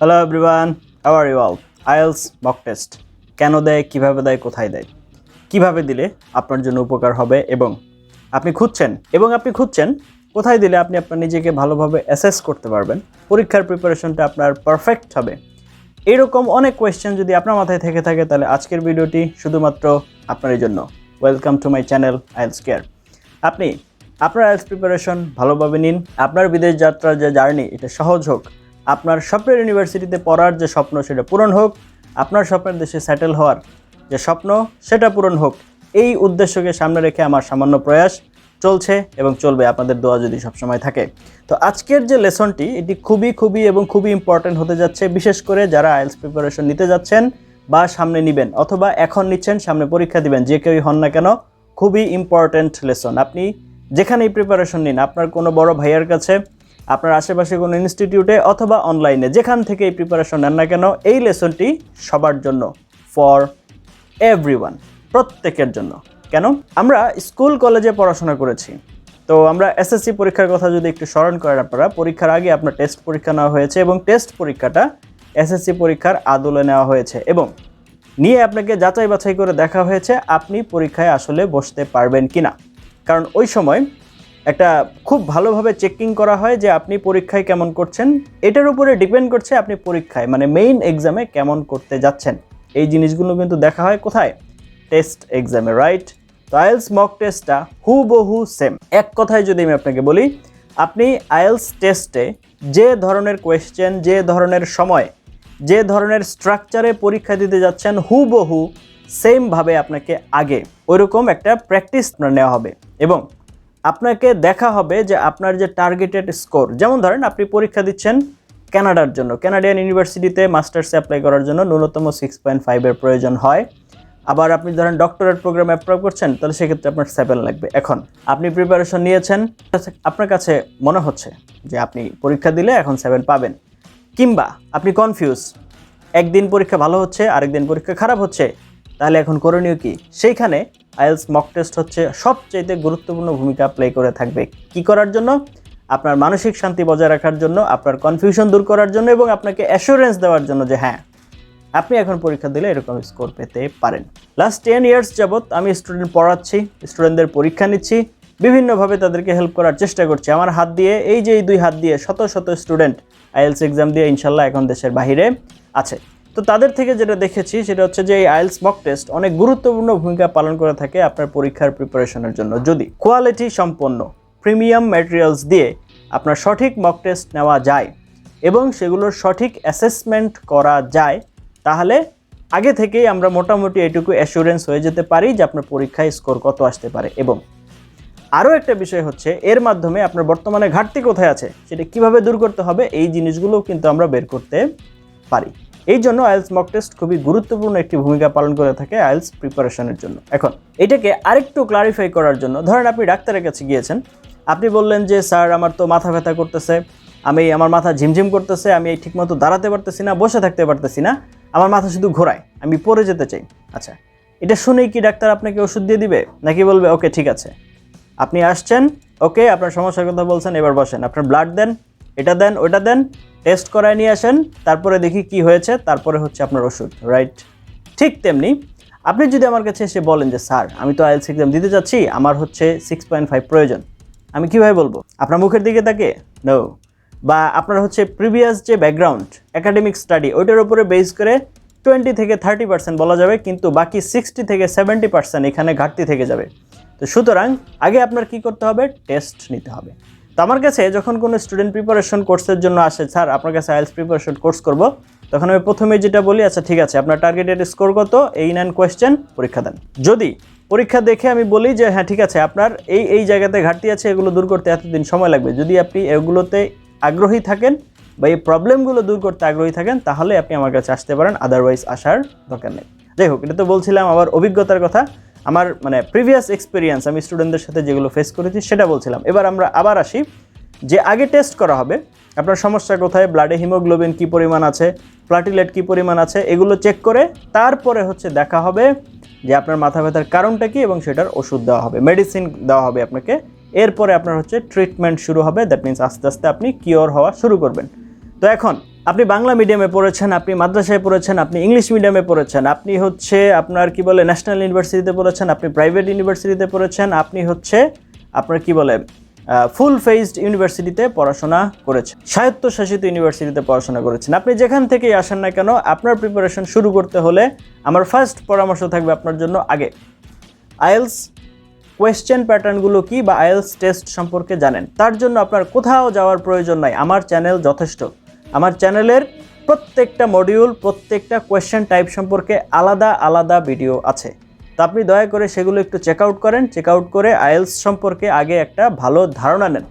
Hello everyone, how are you all? IELTS mock test কেন দেয়, কিভাবে দেয়, কোথায় দেয়, কিভাবে দিলে আপনার জন্য উপকার হবে এবং আপনি খুঁজছেন কোথায় দিলে আপনি আপনার নিজেকে ভালোভাবে অ্যাসেস করতে পারবেন, পরীক্ষার প্রিপারেশনটা আপনার পারফেক্ট হবে। এইরকম অনেক কোয়েশ্চেন যদি আপনার মাথায় থেকে থাকে তাহলে আজকের ভিডিওটি শুধুমাত্র আপনারই জন্য। Welcome to my channel IELTS care. আপনি আপনার আইএলস প্রিপারেশন ভালোভাবে নিন, আপনার বিদেশ যাত্রার যে জার্নি এটা সহজ হোক, আপনার স্বপ্নের ইউনিভার্সিটিতে পড়ার যে স্বপ্ন সেটা পূরণ হোক, আপনার স্বপ্নের দেশে সেটেল হওয়ার যে স্বপ্ন সেটা পূরণ হোক। এই উদ্দেশ্যকে সামনে রেখে আমার সামান্য প্রয়াস চলছে এবং চলবে, আপনাদের দোয়া যদি সবসময় থাকে। তো আজকের যে লেসনটি এটি খুবই ইম্পর্টেন্ট হতে যাচ্ছে, বিশেষ করে যারা আইএলস প্রিপারেশন নিতে যাচ্ছেন বা সামনে নেবেন অথবা এখন নিচ্ছেন, সামনে পরীক্ষা দিবেন, যে কেউই হন না কেন, খুবই ইম্পর্টেন্ট লেসন। আপনি যেখানেই প্রিপারেশন নিন, আপনার কোনো বড় ভাইয়ার কাছে, আপনার আশেপাশে কোনো ইনস্টিটিউটে অথবা অনলাইনে, যেখান থেকে এই প্রিপারেশন নেন না কেন, এই লেসনটি সবার জন্য, ফর এভরিওয়ান, প্রত্যেকের জন্য। কেন? আমরা স্কুল কলেজে পড়াশোনা করেছি, তো আমরা এসএসসি পরীক্ষার কথা যদি একটু স্মরণ করেন, আপনারা পরীক্ষার আগে আপনার টেস্ট পরীক্ষা নেওয়া হয়েছে এবং টেস্ট পরীক্ষাটা এসএসসি পরীক্ষার আদলে নেওয়া হয়েছে এবং নিয়ে আপনাকে যাচাই বাছাই করে দেখা হয়েছে আপনি পরীক্ষায় আসলে বসতে পারবেন কিনা। কারণ ওই সময় একটা খুব ভালোভাবে চেকিং করা হয় যে আপনি পরীক্ষায় কেমন করছেন, এটার উপরে ডিপেন্ড করছে আপনি পরীক্ষায় মানে মেইন এক্সামে কেমন করতে যাচ্ছেন। এই জিনিসগুলো কিন্তু দেখা হয় কোথায়? টেস্ট এক্সামে, রাইট? তো আইএলস মক টেস্টটা হুবহু সেম। এক কথায় যদি আমি আপনাকে বলি, আপনি আইএলস টেস্টে যে ধরনের কোয়েশ্চেন, যে ধরনের সময়, যে ধরনের স্ট্রাকচারে পরীক্ষা দিতে যাচ্ছেন, হুবহু সেমভাবে আপনাকে আগে ওইরকম একটা প্র্যাকটিস নেওয়া হবে এবং আপনাকে দেখা হবে যে আপনার যে টার্গেটেড স্কোর, যেমন ধরেন আপনি পরীক্ষা দিচ্ছেন কানাডার জন্য, কানাডিয়ান ইউনিভার্সিটিতে মাস্টার্সে অ্যাপ্লাই করার জন্য ন্যূনতম 6.5 প্রয়োজন হয়। আবার আপনি ধরেন ডক্টরেট প্রোগ্রামে অ্যাপ্লাই করছেন, তাহলে সেক্ষেত্রে আপনার 7 লাগবে। এখন আপনি প্রিপারেশন নিয়েছেন, আপনার কাছে মনে হচ্ছে যে আপনি পরীক্ষা দিলে এখন 7 পাবেন, কিংবা আপনি কনফিউজ, একদিন পরীক্ষা ভালো হচ্ছে, আরেকদিন পরীক্ষা খারাপ হচ্ছে, তাহলে এখন করণীয় কি? সেইখানে আইএলস মক টেস্ট হচ্ছে সবচেয়ে গুরুত্বপূর্ণ ভূমিকা প্লে করে থাকবে। কি করার জন্য? আপনার মানসিক শান্তি বজায় রাখার জন্য, আপনার কনফিউশন দূর করার জন্য এবং আপনাকে অ্যাসুরেন্স দেওয়ার জন্য যে হ্যাঁ, আপনি এখন পরীক্ষা দিলে এরকম স্কোর পেতে পারেন। লাস্ট 10 ইয়ার্স যাবৎ আমি স্টুডেন্ট পড়াচ্ছি, স্টুডেন্টদের পরীক্ষা নিচ্ছি, বিভিন্নভাবে তাদেরকে হেল্প করার চেষ্টা করছি। আমার হাত দিয়ে, এই যে এই 2 হাত দিয়ে শত শত স্টুডেন্ট আইএলস এক্সাম দিয়ে ইনশাল্লাহ এখন দেশের বাহিরে আছে। তো তাদের থেকে যেটা দেখেছি সেটা হচ্ছে যে এই আইএলস মক টেস্ট অনেক গুরুত্বপূর্ণ ভূমিকা পালন করে থাকে আপনার পরীক্ষার প্রিপারেশনের জন্য। যদি কোয়ালিটি সম্পন্ন প্রিমিয়াম ম্যাটেরিয়ালস দিয়ে আপনার সঠিক মক টেস্ট নেওয়া যায় এবং সেগুলোর সঠিক অ্যাসেসমেন্ট করা যায়, তাহলে আগে থেকেই আমরা মোটামুটি এটুকু অ্যাসুরেন্স হয়ে যেতে পারি যে আপনার পরীক্ষায় স্কোর কত আসতে পারে। এবং আরও একটা বিষয় হচ্ছে, এর মাধ্যমে আপনার বর্তমানে ঘাটতি কোথায় আছে সেটা কিভাবে দূর করতে হবে, এই জিনিসগুলোও কিন্তু আমরা বের করতে পারি। এই জন্য আইএলস মক টেস্ট খুবই গুরুত্বপূর্ণ একটি ভূমিকা পালন করে থাকে আইএলস প্রিপারেশনের জন্য। এখন এটাকে আরেকটু ক্লারিফাই করার জন্য, ধরেন আপনি ডাক্তারের কাছে গিয়েছেন, আপনি বললেন যে স্যার আমার তো মাথা ব্যথা করতেছে, আমার মাথা ঝিমঝিম করতেছে, আমি ঠিকমতো দাঁড়াতে পারতেছি না, বসে থাকতে পারতেছি না, আমার মাথা শুধু ঘোরায়, আমি পড়ে যেতে চাই। আচ্ছা, এটা শুনেই কি ডাক্তার আপনাকে ওষুধ দিয়ে দিবে, নাকি বলবে ওকে ঠিক আছে আপনি আসছেন, ওকে আপনার সমস্যার কথা বলছেন, এবার বসেন, আপনার ব্লাড দেন, এটা দেন, ওটা দেন, টেস্ট করায় নিয়ে আসেন, তারপরে দেখি কি হয়েছে, তারপরে হচ্ছে আপনার ওষুধ, রাইট? ঠিক তেমনি আপনি যদি আমার কাছে এসে বলেন যে স্যার আমি তো আইএলস এক্সাম দিতে যাচ্ছি, আমার হচ্ছে 6.5 প্রয়োজন, আমি কিভাবে বলবো? আপনার মুখের দিকে তাকে নো, বা আপনার হচ্ছে প্রিভিয়াস যে ব্যাকগ্রাউন্ড একাডেমিক স্টাডি ওইটার উপরে বেস করে 20 থেকে 30% বলা যাবে, কিন্তু বাকি 60 থেকে 70% এখানে ঘাটতি থেকে যাবে। তো সুতরাং আগে আপনার কি করতে হবে? টেস্ট নিতে হবে। তো আমার কাছে যখন কোনো স্টুডেন্ট প্রিপারেশন কোর্সের জন্য আসে, স্যার আপনার কাছে আইএলস প্রিপারেশন কোর্স করব, তখন আমি প্রথমে যেটা বলি, আচ্ছা ঠিক আছে আপনার টার্গেটেড স্কোর কত, এই নেন কোয়েশ্চেন, পরীক্ষা দেন। যদি পরীক্ষা দেখে আমি বলি যে হ্যাঁ ঠিক আছে আপনার এই জায়গাতে ঘাটতি আছে, এগুলো দূর করতে এতদিন সময় লাগবে, যদি আপনি এগুলোতে আগ্রহী থাকেন বা এই প্রবলেমগুলো দূর করতে আগ্রহী থাকেন, তাহলে আপনি আমার কাছে আসতে পারেন, আদারওয়াইজ আসার দরকার নেই। যাই হোক, এটা তো বলছিলাম আমার অভিজ্ঞতার কথা, আমার মানে প্রিভিয়াস এক্সপিরিয়েন্স, আমি স্টুডেন্টদের সাথে যেগুলো ফেস করেছি সেটা বলছিলাম। এবার আমরা আবার আসি যে আগে টেস্ট করা হবে আপনার সমস্যা কোথায়, ব্লাডে হিমোগ্লোবিন কী পরিমাণ আছে, প্লাটিলেট কী পরিমাণ আছে, এগুলো চেক করে তারপরে হচ্ছে দেখা হবে যে আপনার মাথা ব্যথার কারণটা কী এবং সেটার ওষুধ দেওয়া হবে, মেডিসিন দেওয়া হবে আপনাকে। এরপরে আপনার হচ্ছে ট্রিটমেন্ট শুরু হবে, দ্যাট মিনস আস্তে আস্তে আপনি কিওর হওয়া শুরু করবেন। তো এখন আপনি বাংলা মিডিয়ামে পড়েছেন, আপনি মাদ্রাসায় পড়েছেন, আপনি ইংলিশ মিডিয়ামে পড়েছেন, আপনি হচ্ছে আপনার কি বলে ন্যাশনাল ইউনিভার্সিটিতে পড়েছেন, আপনি প্রাইভেট ইউনিভার্সিটিতে পড়েছেন, আপনি হচ্ছে আপনার কি বলে ফুল ফেজড ইউনিভার্সিটিতে পড়াশোনা করেছেন, স্বায়ত্তশাসিত ইউনিভার্সিটিতে পড়াশোনা করেছেন, আপনি যেখান থেকেই আসেন না কেন আপনার প্রিপারেশন শুরু করতে হলে আমার ফার্স্ট পরামর্শ থাকবে আপনার জন্য আগে আইএলস কোয়েশ্চেন প্যাটার্নগুলো কি বা আইএলস টেস্ট সম্পর্কে জানেন। তার জন্য আপনার কোথাও যাওয়ার প্রয়োজন নাই, আমার চ্যানেল যথেষ্ট। আমার চ্যানেলের প্রত্যেকটা মডিউল, প্রত্যেকটা কোয়েশ্চেন টাইপ সম্পর্কে আলাদা আলাদা ভিডিও আছে। তো আপনি দয়া করে সেগুলো একটু চেক আউট করেন। চেক আউট করে আইএলস সম্পর্কে আগে একটা ভালো ধারণা নেন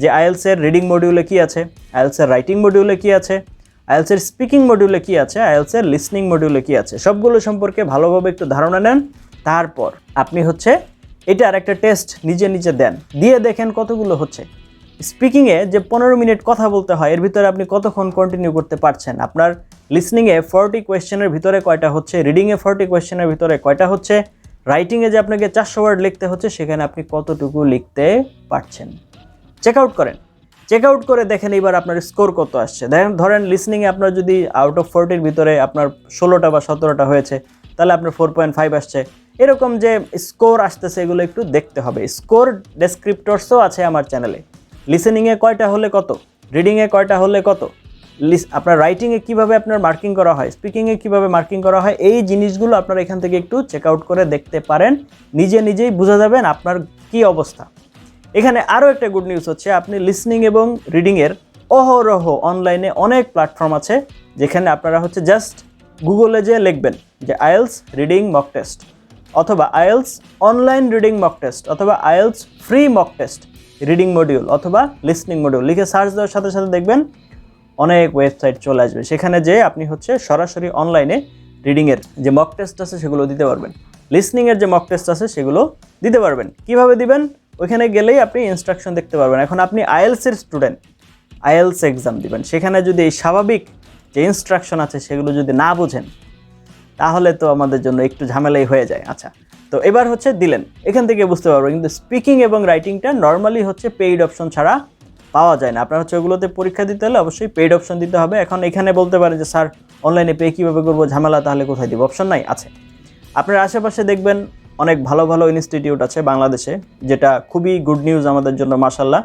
যে আইএলসের রিডিং মডিউলে কি আছে, আইএলসের রাইটিং মডিউলে কি আছে, আইএলসের স্পিকিং মডিউলে কি আছে, আইএলসের লিসনিং মডিউলে কি আছে, সবগুলো সম্পর্কে ভালোভাবে একটু ধারণা নেন। তারপর আপনি হচ্ছে এটার একটা টেস্ট নিজে নিজে দেন, দিয়ে দেখেন কতগুলো হচ্ছে। স্পিকিংয়ে যে 15 মিনিট কথা বলতে হয়, এর ভিতরে আপনি কতক্ষণ কন্টিনিউ করতে পারছেন, আপনার লিসনিংয়ে 40 কোয়েশ্চেনের ভিতরে কয়টা হচ্ছে, রিডিংয়ে 40 কোয়েশ্চেনের ভিতরে কয়টা হচ্ছে, রাইটিংয়ে যে আপনাকে 400 ওয়ার্ড লিখতে হচ্ছে সেখানে আপনি কতটুকু লিখতে পারছেন। চেক আউট করেন। চেক আউট করে দেখেন এবার আপনার স্কোর কত আসছে। ধরেন লিসনিংয়ে আপনার যদি আউট অফ 40-র ভিতরে আপনার 16টা বা 17টা হয়েছে, তাহলে আপনার 4.5 আসছে। এরকম যে স্কোর আসতেছে এগুলো একটু দেখতে হবে। স্কোর ডেসক্রিপ্টরসও আছে আমার চ্যানেলে। লিসেনিংয়ে কয়টা হলে কত, রিডিংয়ে কয়টা হলে কত, আপনার রাইটিংয়ে কীভাবে আপনার মার্কিং করা হয়, স্পিকিংয়ে কীভাবে মার্কিং করা হয়, এই জিনিসগুলো আপনারা এখান থেকে একটু চেক আউট করে দেখতে পারেন। নিজে নিজেই বোঝা যাবেন আপনার কি অবস্থা। এখানে আরও একটা গুড নিউজ হচ্ছে, আপনি লিসনিং এবং রিডিংয়ের অহরহ অনলাইনে অনেক প্ল্যাটফর্ম আছে যেখানে আপনারা হচ্ছে জাস্ট গুগলে যে লিখবেন যে আইএলস রিডিং মক টেস্ট অথবা IELTS online reading mock test অথবা IELTS free mock test reading module অথবা লিসনিং মডিউল লিখে সার্চ দেওয়ার সাথে সাথে দেখবেন অনেক ওয়েবসাইট চলে আসবে। সেখানে যে আপনি হচ্ছে সরাসরি অনলাইনে রিডিংয়ের যে মক টেস্ট আছে সেগুলো দিতে পারবেন, লিসনিংয়ের যে মক টেস্ট আছে সেগুলো দিতে পারবেন। কিভাবে দিবেন, ওইখানে গেলেই আপনি ইনস্ট্রাকশন দেখতে পারবেন। এখন আপনি আইএলসের স্টুডেন্ট, আইএলস এক্সাম দিবেন, সেখানে যদি এই স্বাভাবিক যে ইনস্ট্রাকশন আছে সেগুলো যদি না বোঝেন তাহলে তো আমাদের জন্য একটু ঝামেলাই হয়ে যায়। আচ্ছা, তো এবার হচ্ছে দিলেন, এখান থেকে বুঝতে পারবো। কিন্তু স্পিকিং এবং রাইটিংটা নর্মালি হচ্ছে পেইড অপশন ছাড়া পাওয়া যায় না। আপনার হচ্ছে ওগুলোতে পরীক্ষা দিতে হলে অবশ্যই পেইড অপশন দিতে হবে। এখন এখানে বলতে পারেন যে স্যার অনলাইনে পে কীভাবে করবো, ঝামেলা, তাহলে কোথায় দিব? অপশন নাই, আছে। আপনার আশেপাশে দেখবেন অনেক ভালো ভালো ইনস্টিটিউট আছে বাংলাদেশে, যেটা খুবই গুড নিউজ আমাদের জন্য, মাশাল্লাহ।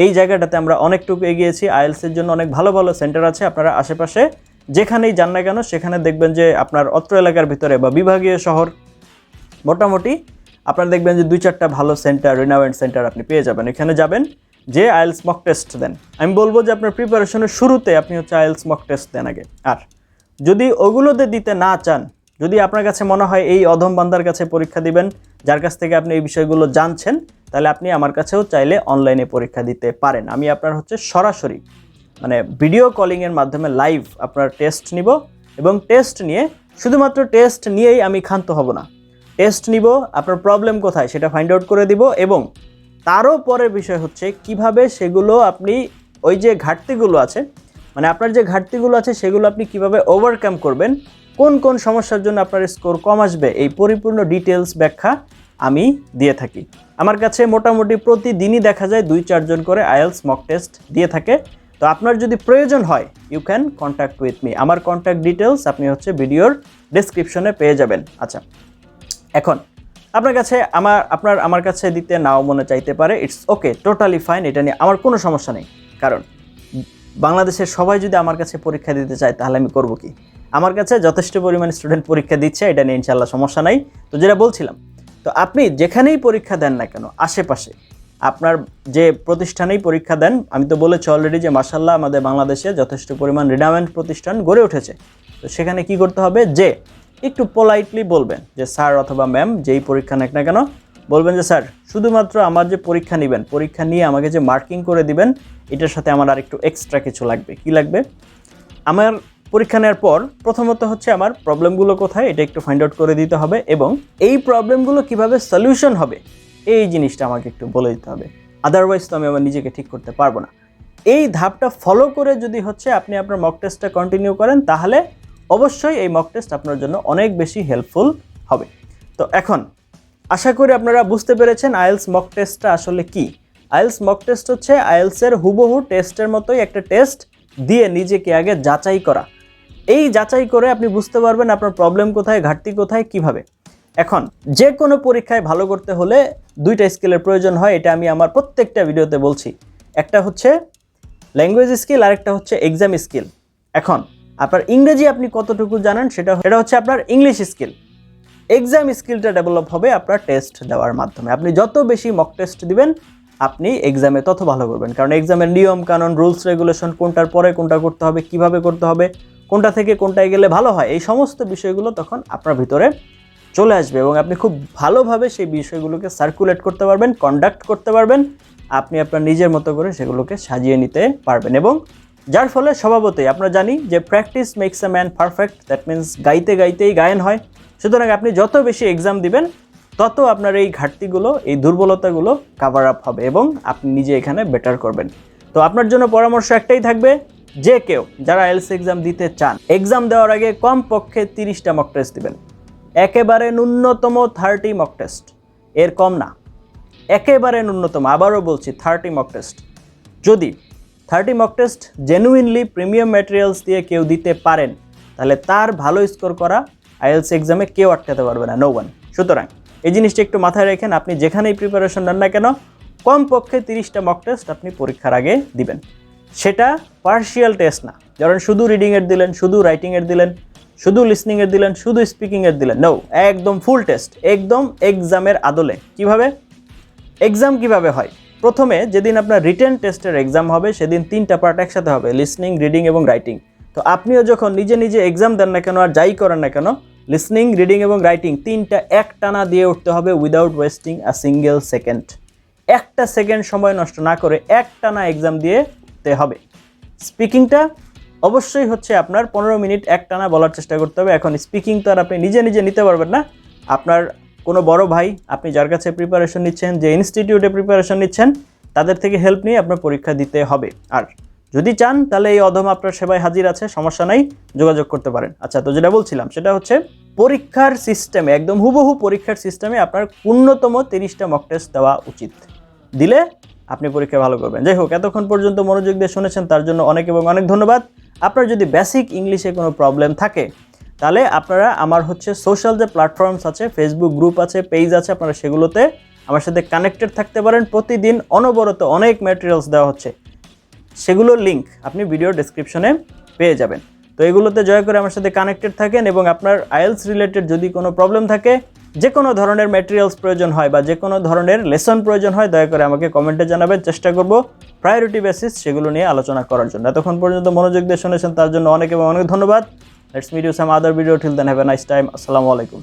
এই জায়গাটাতে আমরা অনেকটুকু এগিয়েছি। আইএলসের জন্য অনেক ভালো ভালো সেন্টার আছে। আপনারা আশেপাশে যেখানেই যান না কেন সেখানে দেখবেন যে আপনার অত্র এলাকার ভিতরে বা বিভাগীয় শহর মোটামুটি আপনারা দেখবেন যে 2-4টা ভালো সেন্টার, রিনাউন্ড সেন্টার আপনি পেয়ে যাবেন। এখানে যাবেন, যে আইএলস মক টেস্ট দেন। আমি বলবো যে আপনার প্রিপারেশনের শুরুতে আপনি হচ্ছে আইএলস মক টেস্ট দেন আগে। আর যদি ওগুলোতে দিতে না চান, যদি আপনার কাছে মনে হয় এই অধম বান্দার কাছে পরীক্ষা দিবেন যার কাছ থেকে আপনি এই বিষয়গুলো জানছেন, তাহলে আপনি আমার কাছেও চাইলে অনলাইনে পরীক্ষা দিতে পারেন। আমি আপনার হচ্ছে সরাসরি মানে ভিডিও কলিংয়ের মাধ্যমে লাইভ আপনার টেস্ট নিব, এবং টেস্ট নিয়ে শুধুমাত্র টেস্ট নিয়েই আমি ক্ষান্ত হব না। টেস্ট নিব, আপনার প্রবলেম কোথায় সেটা ফাইন্ড আউট করে দিব, এবং তারও পরের বিষয় হচ্ছে কিভাবে সেগুলো আপনি ওই যে ঘাটতিগুলো আছে, মানে আপনার যে ঘাটতিগুলো আছে সেগুলো আপনি কিভাবে ওভারকাম করবেন, কোন কোন সমস্যার জন্য আপনার স্কোর কম আসবে, এই পরিপূর্ণ ডিটেলস ব্যাখ্যা আমি দিয়ে থাকি। আমার কাছে মোটামুটি প্রতিদিনই দেখা যায় 2-4 জন করে আইএলস মক টেস্ট দিয়ে থাকে। তো আপনার যদি প্রয়োজন হয় you can contact with me. আমার কন্ট্যাক্ট ডিটেলস আপনি হচ্ছে ভিডিওর ডেসক্রিপশনে পেয়ে যাবেন। আচ্ছা, এখন আপনার কাছে আমার কাছে দিতে নাও মনে চাইতে পারে, ইটস ওকে, টোটালি ফাইন, এটা নিয়ে আমার কোনো সমস্যা নেই। কারণ বাংলাদেশের সবাই যদি আমার কাছে পরীক্ষা দিতে চায় তাহলে আমি করব কি? আমার কাছে যথেষ্ট পরিমাণ স্টুডেন্ট পরীক্ষা দিচ্ছে, এটা নিয়ে ইনশাল্লাহ সমস্যা নাই। তো যেটা বলছিলাম, তো আপনি যেখানেই পরীক্ষা দেন না কেন, আশেপাশে আপনার যে প্রতিষ্ঠানেই পরীক্ষা দেন, আমি তো বলেছি অলরেডি যে মাশাল্লাহ আমাদের বাংলাদেশে যথেষ্ট পরিমাণ রিনাউন্ড প্রতিষ্ঠান গড়ে উঠেছে। তো সেখানে কি করতে হবে, যে একটু পোলাইটলি বলবেন যে স্যার অথবা ম্যাম যেই পরীক্ষা নেক না কেন, বলবেন যে স্যার শুধুমাত্র আমার যে পরীক্ষা নেবেন, পরীক্ষা নিয়ে আমাকে যে মার্কিং করে দিবেন, এটার সাথে আমার আর একটু এক্সট্রা কিছু লাগবে। কি লাগবে? আমার পরীক্ষা নেওয়ার পর প্রথমত হচ্ছে আমার প্রবলেমগুলো কোথায় এটা একটু ফাইন্ড আউট করে দিতে হবে, এবং এই প্রবলেমগুলো কিভাবে সলিউশন হবে এই জিনিসটা আমাকে একটু বলে দিতে হবে। আদারওয়াইজ তো আমি আমার নিজেকে ঠিক করতে পারবো না। এই ধাপটা ফলো করে যদি হচ্ছে আপনি আপনার মক টেস্টটা কন্টিনিউ করেন, তাহলে অবশ্যই এই মক টেস্ট আপনার জন্য অনেক বেশি হেল্পফুল হবে। তো এখন আশা করি আপনারা বুঝতে পেরেছেন আইএলস মক টেস্টটা আসলে কি। আইএলস মক টেস্ট হচ্ছে আইএলসের হুবহু টেস্টের মতোই একটা টেস্ট, দিয়ে নিজেকে আগে যাচাই করা। এই যাচাই করে আপনি বুঝতে পারবেন আপনার প্রবলেম কোথায়, ঘাটতি কোথায়, কিভাবে। এখন যে কোনো পরীক্ষায় ভালো করতে হলে দুইটা স্কিলের প্রয়োজন হয়, এটা আমি আমার প্রত্যেকটা ভিডিওতে বলছি। একটা হচ্ছে ল্যাঙ্গুয়েজ স্কিল, আরেকটা হচ্ছে এক্সাম স্কিল। এখন আপনার ইংরেজি আপনি কতটুকু জানেন সেটা হচ্ছে আপনার ইংলিশ স্কিল। এক্সাম স্কিলটা ডেভেলপ হবে আপনার টেস্ট দেওয়ার মাধ্যমে। আপনি যত বেশি মক টেস্ট দিবেন আপনি এক্সামে তত ভালো করবেন, কারণ এক্সামের নিয়ম কানুন, রুলস রেগুলেশন, কোনটার পরে কোনটা করতে হবে, কিভাবে করতে হবে, কোনটা থেকে কোনটায় গেলে ভালো হয়, এই সমস্ত বিষয়গুলো তখন আপনার ভিতরে চলে আসবে এবং আপনি খুব ভালোভাবে সেই বিষয়গুলোকে সার্কুলেট করতে পারবেন, কন্ডাক্ট করতে পারবেন। আপনি আপনার নিজের মতো করে সেগুলোকে সাজিয়ে নিতে পারবেন এবং যার ফলে স্বভাবতই আমরা জানি যে practice makes a man perfect, that means গাইতে গাইতেই গায়ন হয়। সুতরাং আপনি যত বেশি এক্সাম দিবেন তত আপনার এই ঘাটতিগুলো, এই দুর্বলতাগুলো কাভার আপ হবে এবং আপনি নিজে এখানে বেটার করবেন। তো আপনার জন্য পরামর্শ একটাই থাকবে, যে কেউ যারা আইএলটিএস এক্সাম দিতে চান, এক্সাম দেওয়ার আগে কমপক্ষে 30টা মক টেস্ট দিবেন। একেবারে ন্যূনতম 30 মক টেস্ট, এর কম না। একেবারে ন্যূনতম, আবারও বলছি 30 মক টেস্ট। যদি 30 mock test genuinely premium materials দিয়ে কেউ দিতে পারেন, তাহলে তার ভালো স্কোর করা আইএলটিএস এক্সামে কেউ আটকাতে পারবে না, নো ওয়ান। সুতরাং এই জিনিসটা একটু মাথায় রাখেন, আপনি যেখানেই প্রিপারেশন নেন না কেন কমপক্ষে 30টা মক টেস্ট আপনি পরীক্ষার আগে দিবেন। সেটা পার্শিয়াল টেস্ট না, যেমন শুধু রিডিংয়ের দিলেন, শুধু রাইটিংয়ের দিলেন, শুধু লিসনিংয়ের দিলেন, শুধু স্পিকিংয়ের দিলেন, নো, একদম ফুল টেস্ট, একদম এক্সামের আদলে। কিভাবে এক্সাম কিভাবে হয়? প্রথমে যেদিন আপনার রিটেন টেস্টের এক্সাম হবে সেদিন 3টা পার্ট একসাথে হবে, লিসনিং, রিডিং এবং রাইটিং। তো আপনিও যখন নিজে নিজে এক্সাম দেন না কেন আর যাই করেন না কেন, লিসনিং, রিডিং এবং রাইটিং 3টা একটানা দিয়ে উঠতে হবে without wasting a single second. একটা সেকেন্ড সময় নষ্ট না করে একটানা এক্সাম দিয়ে উঠতে হবে। স্পিকিংটা অবশ্যই হচ্ছে আপনার 15 মিনিট একটানা বলার চেষ্টা করতে হবে। এখন স্পিকিং তো আর আপনি নিজে নিজে নিতে পারবেন না, আপনার কোনো বড় ভাই, আপনি যার কাছে প্রিপারেশন নিচ্ছেন, যে ইনস্টিটিউটে প্রিপারেশন নিচ্ছেন, তাদের থেকে হেল্প নিয়ে আপনার পরীক্ষা দিতে হবে। আর যদি চান তাহলে এই অধম আপনার সেবায় হাজির আছে, সমস্যা নাই, যোগাযোগ করতে পারেন। আচ্ছা, তো যেটা বলছিলাম সেটা হচ্ছে পরীক্ষার সিস্টেমে, একদম হুবহু পরীক্ষার সিস্টেমে আপনার ন্যূনতম 30টা মক টেস্ট দেওয়া উচিত। দিলে আপনি পরীক্ষা ভালো করবেন। যাই হোক, এতক্ষণ পর্যন্ত মনোযোগ দিয়ে শুনেছেন তার জন্য অনেক এবং অনেক ধন্যবাদ। আপনার যদি বেসিক ইংলিশে কোনো প্রবলেম থাকে তাহলে আপনারা আমার হচ্ছে সোশ্যাল যে প্ল্যাটফর্মস আছে, ফেসবুক গ্রুপ আছে, পেজ আছে, আপনারা সেগুলোতে আমার সাথে কানেক্টেড থাকতে পারেন। প্রতিদিন অনবরত অনেক ম্যাটেরিয়ালস দেওয়া হচ্ছে, সেগুলোর লিঙ্ক আপনি ভিডিও ডেসক্রিপশনে পেয়ে যাবেন। তো এগুলোতে দয়া করে আমার সাথে কানেক্টেড থাকেন এবং আপনার আইএলটিএস রিলেটেড যদি কোনো প্রবলেম থাকে, যে কোনো ধরনের ম্যাটেরিয়ালস প্রয়োজন হয় বা যে কোনো ধরনের লেসন প্রয়োজন হয়, দয়া করে আমাকে কমেন্টে জানাবেন। চেষ্টা করব প্রায়োরিটি বেসিস সেগুলো নিয়ে আলোচনা করার জন্য। এতক্ষণ পর্যন্ত মনোযোগ দিয়ে শুনেছেন তার জন্য অনেক এবং অনেক ধন্যবাদ। Let's meet you some other video. Till then, have a nice time. Assalamu alaikum.